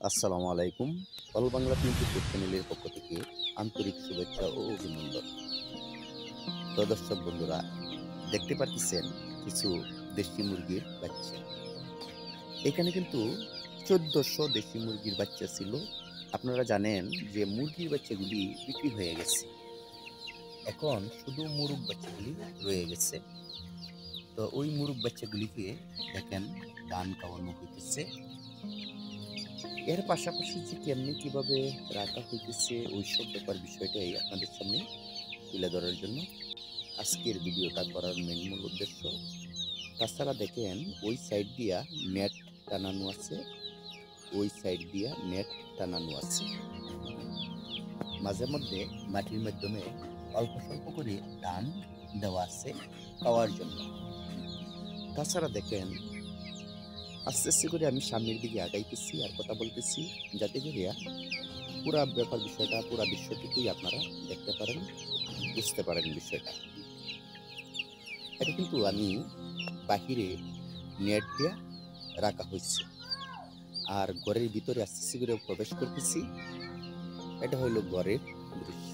আসসালামু আলাইকুম। অল বাংলা 24 চ্যানেলের পক্ষ থেকে আন্তরিক শুভেচ্ছা ও অভিনন্দন। তো দর্শক বন্ধুরা, দেখতে পাচ্ছেন কিছু দেশি মুরগির বাচ্চা। এখানে কিন্তু 1400 দেশি মুরগির বাচ্চা ছিল। আপনারা জানেন যে মুরগির বাচ্চাগুলি বিক্রি হয়ে গেছে। এখন শুধু মুরগ বাচ্চাগুলি রয়ে গেছে। তো ওই মুরগ বাচ্চাগুলিকে দেখেন ধান খাওয়ানো হইতেছে। এর পাশাপাশি যে কেমনি কিভাবে রাখা হইতেছে ওইসব ব্যাপার বিষয়টাই আপনাদের সামনে তুলে ধরার জন্য আজকের ভিডিওটা করার মূল উদ্দেশ্য। তাছাড়া দেখেন ওই সাইড দিয়া নেট টানানো আছে, ওই সাইড দিয়া নেট টানানো আছে। মাঝে মধ্যে মাটির মাধ্যমে অল্প স্বল্প করে ধান দেওয়া আছে খাওয়ার জন্য। তাছাড়া দেখেন আস্তে আস্তে করে আমি সামনের দিকে আগাইতেছি আর কথা বলতেছি, যাতে করে পুরা ব্যাপার বিষয়টা পুরা দৃশ্যটুকুই আপনারা দেখতে পারেন, বুঝতে পারেন বিষয়টা। এটা কিন্তু আমি বাহিরে নেট দিয়ে রাখা হয়েছে, আর ঘরের ভিতরে আস্তে আস্তে করে প্রবেশ করতেছি। এটা হইলো ঘরের দৃশ্য,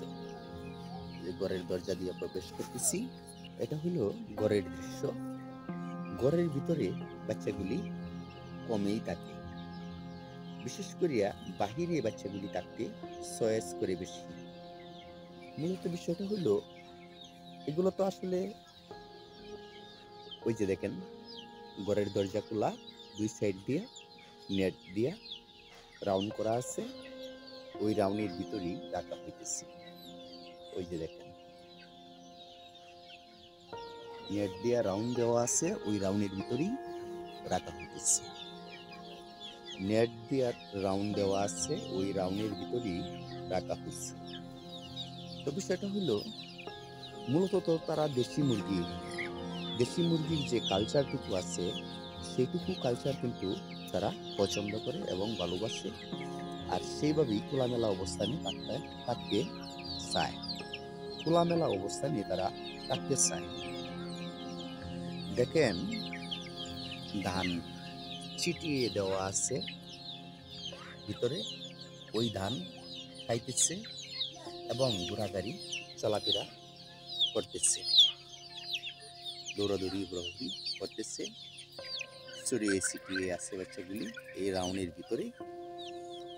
যে ঘরের দরজা দিয়ে প্রবেশ করতেছি, এটা হইলো ঘরের দৃশ্য। ঘরের ভিতরে বাচ্চাগুলি কমেই থাকে, বিশেষ করিয়া বাহিরে বাচ্চাগুলি থাকতে চয়েস করে বেশি। মূলত বিষয়টা হলো এগুলো তো আসলে ওই যে দেখেন ঘরের দরজা খোলা, দুই সাইড দিয়ে নেট দিয়া রাউন্ড করা আছে, ওই রাউন্ডের ভিতরেই রাখা হইতেছে। ওই যে দেখেন নেট দিয়া রাউন্ড দেওয়া আছে, ওই রাউন্ডের ভিতরেই রাখা হইতেছে। নেট দিয়া রাউন্ড দেওয়া আছে, ওই রাউন্ডের ভিতরেই রাখা হয়েছে। তো বিষয়টা হলো মূলত তো তারা দেশি মুরগির যে কালচারটুকু আছে সেইটুকু কালচার কিন্তু তারা পছন্দ করে এবং ভালোবাসে, আর সেইভাবেই খোলামেলা অবস্থানে থাকতে চায়। খোলামেলা অবস্থানে তারা থাকতে চায়। দেখেন ধান ছিটিয়ে দেওয়া আছে ভিতরে, ওই ধান খাইতেছে এবং ঘোরাঘুরি চলাফেরা করতেছে, দৌড়াদৌড়ি ঘোরাঘুরি করতেছে, ছড়িয়ে ছিটিয়ে আছে বাচ্চাগুলি এই রাউন্ডের ভিতরে।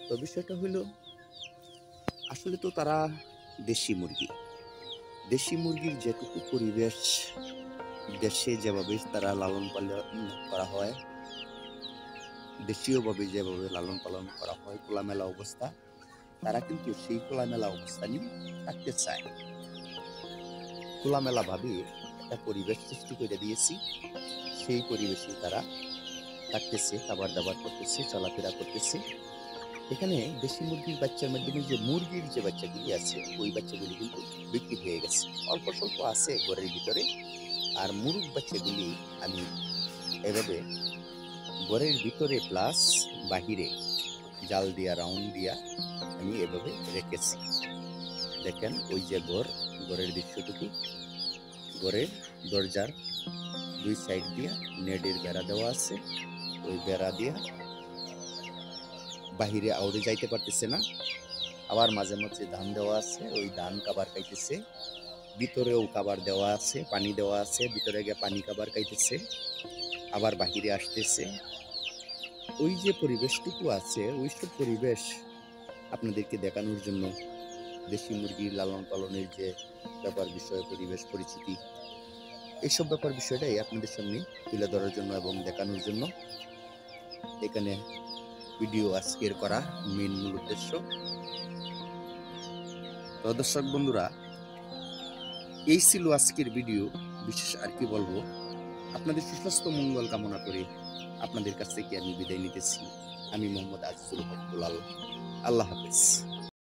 তো বিষয়টা হলো আসলে তো তারা দেশি মুরগির যেটুকু পরিবেশ দেশে যেভাবে তারা লালন পালন করা হয়, দেশীয়ভাবে যেভাবে লালন পালন করা হয় খোলামেলা অবস্থা, তারা কিন্তু সেই খোলামেলা অবস্থানই থাকতে চায়। খোলামেলা ভাবে একটা পরিবেশ সৃষ্টি করে দিয়েছি, সেই পরিবেশে তারা থাকতেছে, খাবার দাবার করতেছে, চলাফেরা করতেছে। এখানে দেশি মুরগির বাচ্চার মাধ্যমে যে মুরগির যে বাচ্চাগুলি আছে ওই বাচ্চাগুলি কিন্তু বিক্রি হয়ে গেছে, অল্প স্বল্প আছে ঘরের ভিতরে। আর মুরগ বাচ্চাগুলি আমি এভাবে ঘরের ভিতরে প্লাস বাহিরে জাল দিয়া রাউন্ড দিয়া আমি এভাবে রেখেছি। দেখেন ওই যে ঘরের দৃশ্যটুকু, ঘরের দরজার দুই সাইড দিয়া নেটের বেড়া দেওয়া আছে, ওই বেড়া দিয়া বাহিরে আউড়ে যাইতে পারতেছে না। আবার মাঝে মাঝে ধান দেওয়া আছে, ওই ধান খাবার খাইতেছে। ভিতরেও খাবার দেওয়া আছে, পানি দেওয়া আছে, ভিতরে গিয়ে পানি খাবার খাইতেছে, আবার বাহিরে আসতেছে। ওই যে পরিবেশটুকু আছে ওইসব পরিবেশ আপনাদেরকে দেখানোর জন্য, দেশি মুরগির লালন পালনের যে ব্যাপার বিষয়, পরিবেশ পরিচিতি, এইসব ব্যাপার বিষয়টাই আপনাদের সামনে তুলে ধরার জন্য এবং দেখানোর জন্য এখানে ভিডিও আজকের করা মূল উদ্দেশ্য। তো দর্শক বন্ধুরা, এই ছিল আজকের ভিডিও। বিশেষ আর কি বলবো, আপনাদের সুস্বাস্থ্য মঙ্গল কামনা করে আপনাদের কাছ থেকে আমি বিদায় নিতেছি। আমি মোহাম্মদ আজিজুল হক দুলাল। আল্লাহ হাফেজ।